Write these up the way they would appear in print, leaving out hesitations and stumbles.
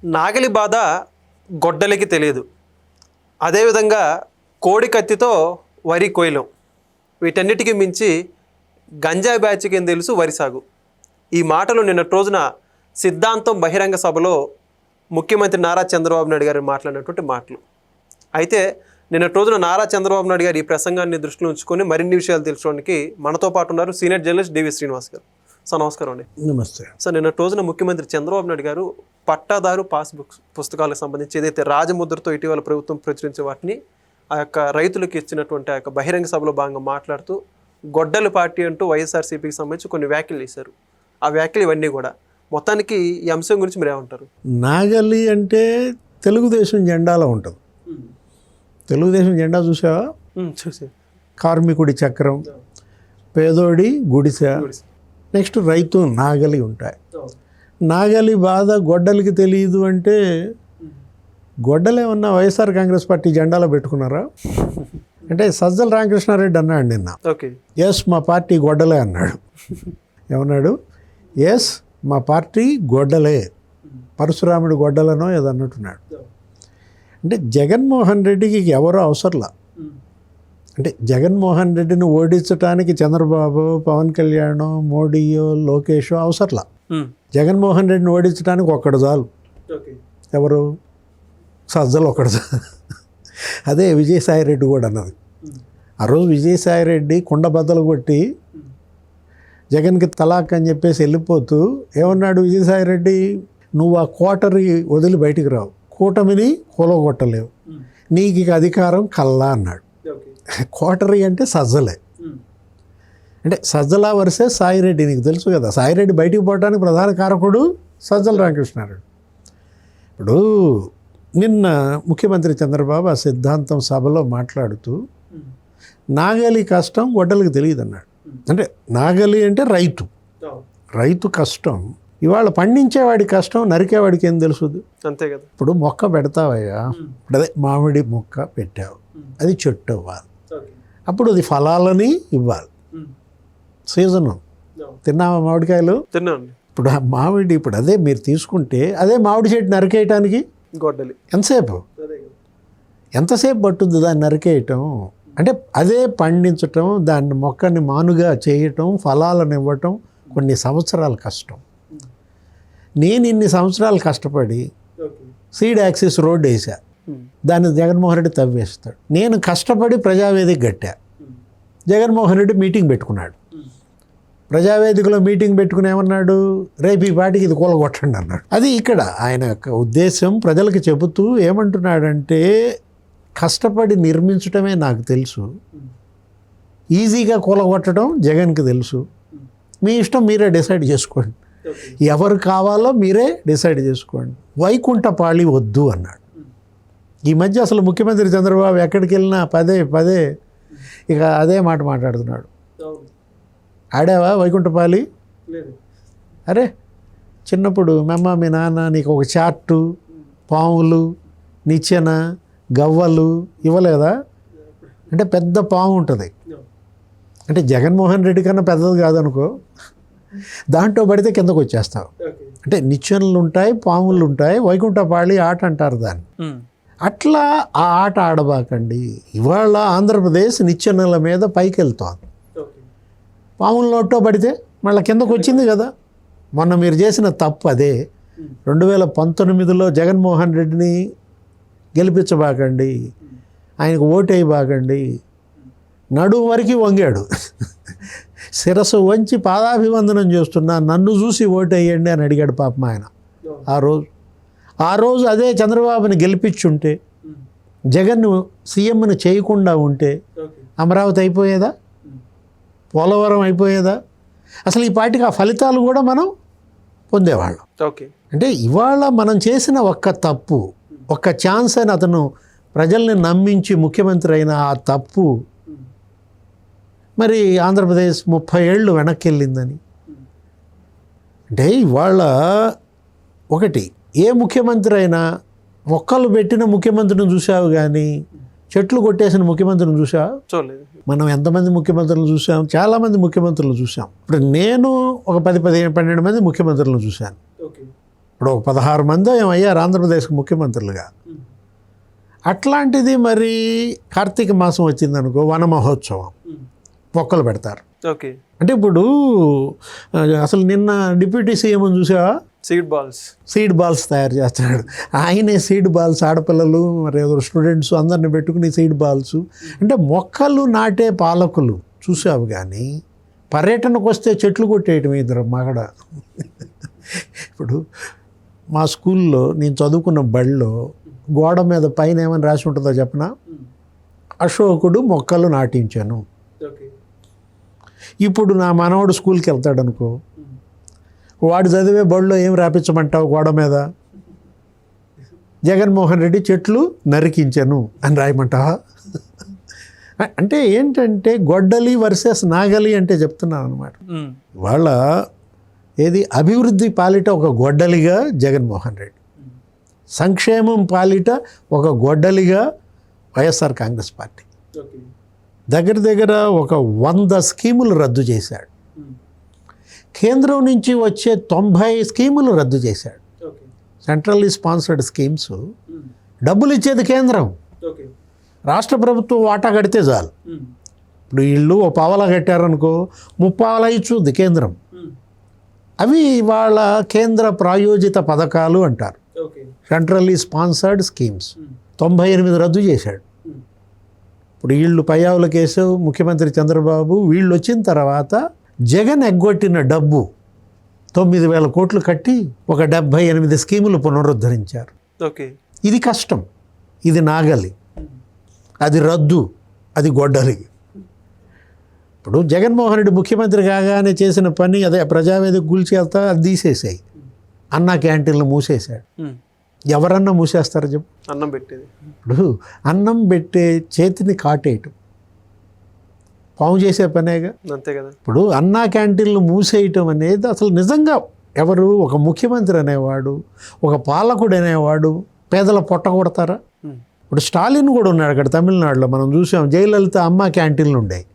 నాగలి బాధ గొడ్డలికి తెలియదు, అదేవిధంగా కోడి కత్తితో వరి కొయ్యలం, వీటన్నిటికీ మించి గంజాయి బ్యాచ్కి ఏం తెలుసు వరి సాగు. ఈ మాటలు నిన్నటి రోజున సిద్ధాంతం బహిరంగ సభలో ముఖ్యమంత్రి నారా చంద్రబాబు నాయుడు గారు మాట్లాడినటువంటి మాటలు. అయితే నిన్నటి రోజున నారా చంద్రబాబు నాయుడు గారు ఈ ప్రసంగాన్ని దృష్టిలో ఉంచుకొని మరిన్ని విషయాలు తెలుసుకోవడానికి మనతో పాటు ఉన్నారు సీనియర్ జర్నలిస్ట్ డివి శ్రీనివాస్ గారు. సార్ నమస్కారం అండి. నమస్తే సార్, నిన్నటి రోజున ముఖ్యమంత్రి చంద్రబాబు నాయుడు గారు పట్టాదారు పాస్బుక్ పుస్తకాలకు సంబంధించి ఏదైతే రాజముద్రతో ఇటీవల ప్రభుత్వం ప్రచురించే వాటిని ఆ యొక్క రైతులకు ఇచ్చినటువంటి ఆ యొక్క బహిరంగ సభలో భాగంగా మాట్లాడుతూ గొడ్డలి పార్టీ అంటూ వైఎస్ఆర్సీపీకి సంబంధించి కొన్ని వ్యాఖ్యలు చేశారు. ఆ వ్యాఖ్యలు ఇవన్నీ కూడా మొత్తానికి ఈ అంశం గురించి మీరు ఏమంటారు? నాగలి అంటే తెలుగుదేశం జెండాలో ఉంటుంది. తెలుగుదేశం జెండా చూసావా? చూసి కార్మికుడి చక్రం, పేదోడి గుడిసె, నెక్స్ట్ రైతు నాగలి ఉంటాయి. నాగలి బాధ గొడ్డలికి తెలియదు అంటే గొడ్డలే ఉన్న వైఎస్ఆర్ కాంగ్రెస్ పార్టీ జెండాలో పెట్టుకున్నారా? అంటే సజ్జల రామకృష్ణారెడ్డి అన్నాడు నిన్న, ఓకే ఎస్ మా పార్టీ గొడ్డలే అన్నాడు. ఏమన్నాడు? ఎస్ మా పార్టీ గొడ్డలే, పరశురాముడి గొడ్డలనో ఏదో అన్నట్టున్నాడు. అంటే జగన్మోహన్ రెడ్డికి ఎవరో అవసరంలా. అంటే జగన్మోహన్ రెడ్డిని ఓడించడానికి చంద్రబాబు, పవన్ కళ్యాణ్, మోడీయో, లోకేషో అవసరంలా. జగన్మోహన్ రెడ్డిని ఓడించడానికి ఒక్కడు చాలు. ఎవరు? సజ్జలు ఒక్కడు చాలు. అదే విజయసాయి రెడ్డి కూడా అన్నది. ఆ రోజు విజయసాయి రెడ్డి కుండ బద్దలు కొట్టి జగన్కి తలాక్ అని చెప్పేసి వెళ్ళిపోతూ ఏమన్నాడు విజయసాయి రెడ్డి? నువ్వు ఆ కోటరి వదిలి బయటికి రావు, కూటమిని కూలగొట్టలేవు, నీకు ఇక అధికారం కల్లా అన్నాడు. కోటరీ అంటే సజ్జలే. అంటే సజ్జల వరుసే సాయిరెడ్డి, నీకు తెలుసు కదా. సాయిరెడ్డి బయటికి పోవడానికి ప్రధాన కారకుడు సజ్జల రామకృష్ణారెడ్డి. ఇప్పుడు నిన్న ముఖ్యమంత్రి చంద్రబాబు ఆ సిద్ధాంతం సభలో మాట్లాడుతూ నాగలి కష్టం గొడ్డలికి తెలియదు అన్నాడు. అంటే నాగలి అంటే రైతు కష్టం. ఇవాళ పండించేవాడి కష్టం నరికేవాడికి ఏం తెలుసుది? అంతే కదా. ఇప్పుడు మొక్క పెడతావయ్యా, ఇప్పుడు అదే మామిడి మొక్క పెట్టావు, అది చెట్టు అవ్వాలి, అప్పుడు అది ఫలాలని ఇవ్వాలి. సీజను తిన్నావా మామిడికాయలు? తిన్నాను. ఇప్పుడు ఆ మామిడి, ఇప్పుడు అదే మీరు తీసుకుంటే అదే మామిడి చెట్టు నరికేయటానికి గొడ్డలి ఎంతసేపు పట్టుద్ది దాన్ని నరికేయటం? అంటే అదే పండించటం, దాన్ని మొక్కని మానుగా చేయటం, ఫలాలను ఇవ్వటం కొన్ని సంవత్సరాల కష్టం. నేను ఇన్ని సంవత్సరాలు కష్టపడి సీడ్ యాక్సిస్ రోడ్ వేసా, దాన్ని జగన్మోహన్ రెడ్డి తవ్వేస్తాడు. నేను కష్టపడి ప్రజావేదిక కట్టా, జగన్మోహన్ రెడ్డి మీటింగ్ పెట్టుకున్నాడు. ప్రజావేదికలో మీటింగ్ పెట్టుకుని ఏమన్నాడు? రేపు ఈ పాటికి ఇది కూలగొట్టండి అన్నాడు. అది ఇక్కడ ఆయన యొక్క ఉద్దేశం. ప్రజలకు చెబుతూ ఏమంటున్నాడంటే, కష్టపడి నిర్మించటమే నాకు తెలుసు, ఈజీగా కూలగొట్టడం జగన్కి తెలుసు, మీ ఇష్టం మీరే డిసైడ్ చేసుకోండి, ఎవరు కావాలో మీరే డిసైడ్ చేసుకోండి, వైకుంఠపాళి వద్దు అన్నాడు. ఈ మధ్య అసలు ముఖ్యమంత్రి చంద్రబాబు ఎక్కడికి వెళ్ళినా పదే ఇక అదే మాట మాట్లాడుతున్నాడు. ఆడావా వైకుంఠపాళి? అరే చిన్నప్పుడు మీ నాన్న నీకు ఒక చార్టు, పాములు, నిచ్చెన, గవ్వలు ఇవ్వలేదా? అంటే పెద్ద పాము ఉంటుంది, అంటే జగన్మోహన్ రెడ్డి కన్నా పెద్దది కాదనుకో, దాంట్లో పడితే కిందకు వచ్చేస్తావు. అంటే నిచ్చెనలు ఉంటాయి, పాములు ఉంటాయి, వైకుంఠపాళి ఆట అంటారు దాన్ని. అట్లా ఆ ఆట ఆడబాకండి. ఇవాళ ఆంధ్రప్రదేశ్ నిచ్చెనల మీద పైకి వెళ్తోంది, పాముల నోట్లో పడితే మళ్ళీ కిందకు వచ్చింది కదా. మొన్న మీరు చేసిన తప్పు అదే. 2019లో జగన్మోహన్ రెడ్డిని గెలిపించబాకండి, ఆయనకు ఓటేయబాకండి. నడుము వరకు వంగాడు, శిరస్సు వంచి పాదాభివందనం చేస్తున్నా, నన్ను చూసి ఓటేయండి అని అడిగాడు పాపం ఆయన. ఆ రోజు అదే చంద్రబాబుని గెలిపించుంటే, జగన్ను సీఎంని చేయకుండా ఉంటే అమరావతి అయిపోయేదా? పోలవరం అయిపోయేదా? అసలు ఈ పార్టీకి ఆ ఫలితాలు కూడా మనం పొందేవాళ్ళం. అంటే ఇవాళ మనం చేసిన ఒక్క తప్పు, ఒక్క ఛాన్స్ అని అతను ప్రజల్ని నమ్మించి ముఖ్యమంత్రి అయిన ఆ తప్పు మరి ఆంధ్రప్రదేశ్ 30 ఏళ్ళు వెనక్కి వెళ్ళిందని. అంటే ఇవాళ ఒకటి, ఏ ముఖ్యమంత్రి అయినా మొక్కలు పెట్టిన ముఖ్యమంత్రిని చూసావు కానీ చెట్లు కొట్టేసిన ముఖ్యమంత్రిని చూసా? చూడలేదు. మనం ఎంతమంది ముఖ్యమంత్రులను చూసాం? చాలామంది ముఖ్యమంత్రులను చూసాం. ఇప్పుడు నేను ఒక 10-12 మంది ముఖ్యమంత్రులను చూశాను. ఇప్పుడు ఒక 16 మంది ఏమయ్యారు ఆంధ్రప్రదేశ్కి ముఖ్యమంత్రులుగా. అట్లాంటిది మరి కార్తీక మాసం వచ్చిందనుకో, వన మహోత్సవం, మొక్కలు పెడతారు. ఓకే. అంటే ఇప్పుడు అసలు నిన్న డిప్యూటీ సీఎం చూసావా, సీడ్ బాల్స్ తయారు చేస్తున్నాడు. ఆయనే సీడ్ బాల్స్, ఆడపిల్లలు మరి స్టూడెంట్స్ అందరిని పెట్టుకుని సీడ్ బాల్స్. అంటే మొక్కలు నాటే పాలకులు చూసావు, కానీ పర్యటనకు వస్తే చెట్లు కొట్టేయటం ఇద్దరు మగడ. ఇప్పుడు మా స్కూల్లో నేను చదువుకున్న బడిలో గోడ మీద పైన ఏమని రాసి ఉంటుందో చెప్పనా, అశోకుడు మొక్కలు నాటించాను. ఇప్పుడు నా మనవడు స్కూల్కి వెళ్తాడు అనుకో, వాడు చదివే బడిలో ఏం రాపించమంటావు గోడ మీద, జగన్మోహన్ రెడ్డి చెట్లు నరికించాను అని రాయమంటావా? అంటే ఏంటంటే గొడ్డలి వర్సెస్ నాగలి అంటే చెప్తున్నాను అనమాట. వాళ్ళ ఏది అభివృద్ధి పాలిట ఒక గొడ్డలిగా జగన్మోహన్ రెడ్డి, సంక్షేమం పాలిట ఒక గొడ్డలిగా వైఎస్ఆర్ కాంగ్రెస్ పార్టీ. దగ్గర దగ్గర ఒక 100 స్కీములు రద్దు చేశాడు. కేంద్రం నుంచి వచ్చే 90 స్కీములు రద్దు చేశాడు. సెంట్రల్లీ స్పాన్సర్డ్ స్కీమ్స్, డబ్బులు ఇచ్చేది కేంద్రం, రాష్ట్ర ప్రభుత్వం వాటా కడితే చాలు. ఇప్పుడు వీళ్ళు ఓ పావలా కట్టారనుకో, 30 పావలా ఇచ్చుద్ది కేంద్రం. అవి వాళ్ళ కేంద్ర ప్రాయోజిత పథకాలు అంటారు, సెంట్రల్లీ స్పాన్సర్డ్ స్కీమ్స్. 98 రద్దు చేశాడు. ఇప్పుడు వీళ్ళు పయ్యావుల కేసు, ముఖ్యమంత్రి చంద్రబాబు, వీళ్ళు వచ్చిన తర్వాత జగన్ ఎగ్గొట్టిన డబ్బు 9,000 కోట్లు కట్టి ఒక 78 స్కీములు పునరుద్ధరించారు. ఇది కష్టం, ఇది నాగలి, అది రద్దు, అది గొడ్డలి. ఇప్పుడు జగన్మోహన్ రెడ్డి ముఖ్యమంత్రి కాగానే చేసిన పని అదే, ప్రజావేదిక కూల్చేస్తా అది తీసేసాయి, అన్నా క్యాంటీన్లు మూసేశాడు. ఎవరన్నా మూసేస్తారో చెప్పు? అన్నం పెట్టేది. ఇప్పుడు అన్నం పెట్టే చేతిని కాటేయటం పాము చేసే పనేగా, అంతే కదా. ఇప్పుడు అన్నా క్యాంటీన్లు మూసేయటం అనేది అసలు నిజంగా ఎవరు, ఒక ముఖ్యమంత్రి అనేవాడు, ఒక పాలకుడు అనేవాడు పేదల పొట్ట కొడతారా? ఇప్పుడు స్టాలిన్ కూడా ఉన్నాడు అక్కడ తమిళనాడులో, మనం చూసాం. జయలలిత అమ్మ క్యాంటీన్లు ఉండేవి,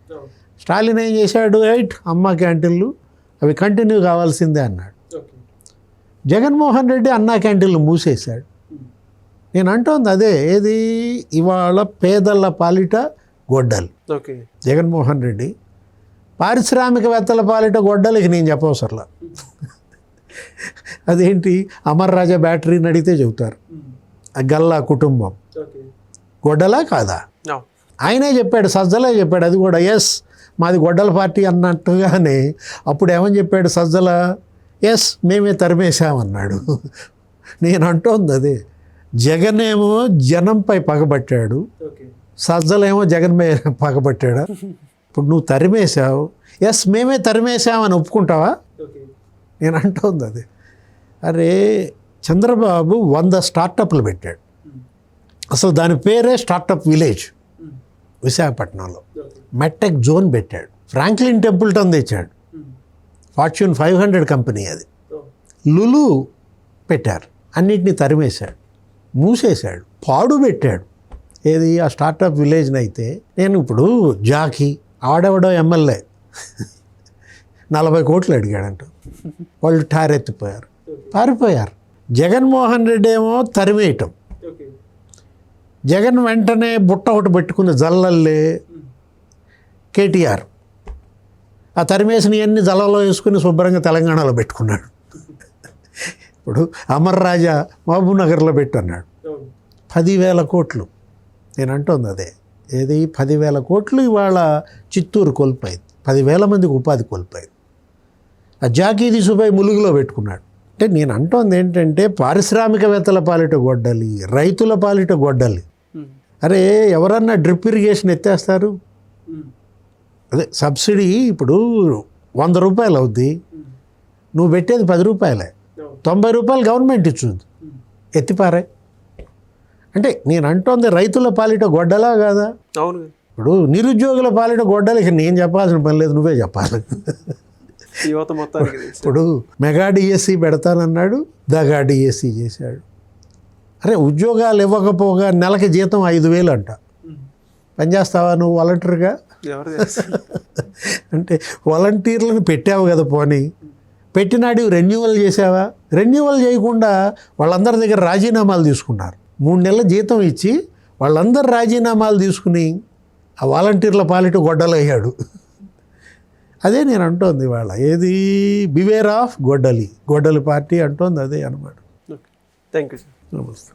స్టాలిన్ ఏం చేశాడు, రైట్ అమ్మ క్యాంటీన్లు అవి కంటిన్యూ కావాల్సిందే అన్నాడు. జగన్మోహన్ రెడ్డి అన్నా క్యాంటీన్లు మూసేశాడు. నేను అంటోంది అదే, ఏది ఇవాళ పేదల పాలిట గొడ్డలు జగన్మోహన్ రెడ్డి, పారిశ్రామికవేత్తల పాలిట గొడ్డలికి నేను చెప్పవసరలా. అదేంటి, అమర్ రాజా బ్యాటరీని అడిగితే చెబుతారు, ఆ గల్లా కుటుంబం గొడ్డలా కాదా? ఆయనే చెప్పాడు, సజ్జలే చెప్పాడు, అది కూడా ఎస్ మాది గొడ్డల పార్టీ అన్నట్టుగానే. అప్పుడు ఏమని చెప్పాడు సజ్జల, ఎస్ మేమే తరిమేశామన్నాడు. నేను అంటోంది అదే, జగన్ ఏమో జనంపై పగబట్టాడు, సజ్జలేమో జగన్ మీద పగబట్టాడా? ఇప్పుడు నువ్వు తరిమేశావు, ఎస్ మేమే తరిమేశామని ఒప్పుకుంటావా? నేను అంటోంది అదే. అరే చంద్రబాబు 100 స్టార్టప్లు పెట్టాడు, అసలు దాని పేరే స్టార్టప్ విలేజ్ విశాఖపట్నంలో. మెట్టెక్ జోన్ పెట్టాడు, ఫ్రాంక్లిన్ టెంపుల్టన్ తెచ్చాడు, ఫార్చ్యూన్ 500 కంపెనీ అది, లులు పెట్టారు, అన్నిటినీ తరిమేశాడు, మూసేశాడు, పాడు పెట్టాడు. ఏది ఆ స్టార్టప్ విలేజ్ని అయితే. నేను ఇప్పుడు జాకీ ఆడెవడో ఎమ్మెల్యే 40 కోట్లు అడిగాడంట, వాళ్ళు టారెత్తిపోయారు, పారిపోయారు. జగన్మోహన్ రెడ్డి ఏమో తరిమేయటం, జగన్ వెంటనే బుట్ట ఒకటి పెట్టుకుని జల్లల్లే కేటీఆర్ ఆ తరిమేసినవన్నీ జల్లలో వేసుకుని శుభ్రంగా తెలంగాణలో పెట్టుకున్నాడు. ఇప్పుడు అమర్ రాజా మహబూబ్ నగర్లో పెట్టన్నాడు, 10,000 కోట్లు. నేను అంటోంది అదే, ఏది 10,000 కోట్లు ఇవాళ చిత్తూరు కోల్పోయింది, 10,000 మందికి ఉపాధి కోల్పోయింది. ఆ జాకీ తీసుకుపోయి ములుగులో పెట్టుకున్నాడు. అంటే నేను అంటోంది ఏంటంటే, పారిశ్రామికవేత్తల పాలిట గొడ్డలి, రైతుల పాలిట గొడ్డలి. అరే ఎవరన్నా డ్రిప్ ఇరిగేషన్ ఎత్తేస్తారు, అదే సబ్సిడీ ఇప్పుడు 100 రూపాయలు అవుద్ది, నువ్వు పెట్టేది 10 రూపాయలే, 90 రూపాయలు గవర్నమెంట్ ఇచ్చుంది, ఎత్తిపారే. అంటే నేను అంటోంది రైతుల పాలిట గొడ్డలా కాదా? అవును. ఇప్పుడు నిరుద్యోగుల పాలిట గొడ్డలకి నేను చెప్పాల్సిన పని లేదు, నువ్వే చెప్పాలి. యువత మొత్తానికి ఇప్పుడు మెగా డిఎస్సి పెడతానన్నాడు, దగా డిఎస్సి చేశాడు. అరే ఉద్యోగాలు ఇవ్వకపోగా నెలకి జీతం 5,000 అంట, పనిచేస్తావా నువ్వు వాలంటీర్గా? అంటే వాలంటీర్లను పెట్టావు కదా, పోనీ పెట్టినాడు రెన్యువల్ చేసావా? రెన్యువల్ చేయకుండా వాళ్ళందరి దగ్గర రాజీనామాలు తీసుకున్నారు. 3 నెలల జీతం ఇచ్చి వాళ్ళందరూ రాజీనామాలు తీసుకుని ఆ వాలంటీర్ల పాలిట గొడ్డలయ్యాడు. అదే నేను అంటోంది ఇవాళ, ఏది బివేర్ ఆఫ్ గొడ్డలి పార్టీ అంటోంది అదే అనమాట. Thank you sir. నమస్తే.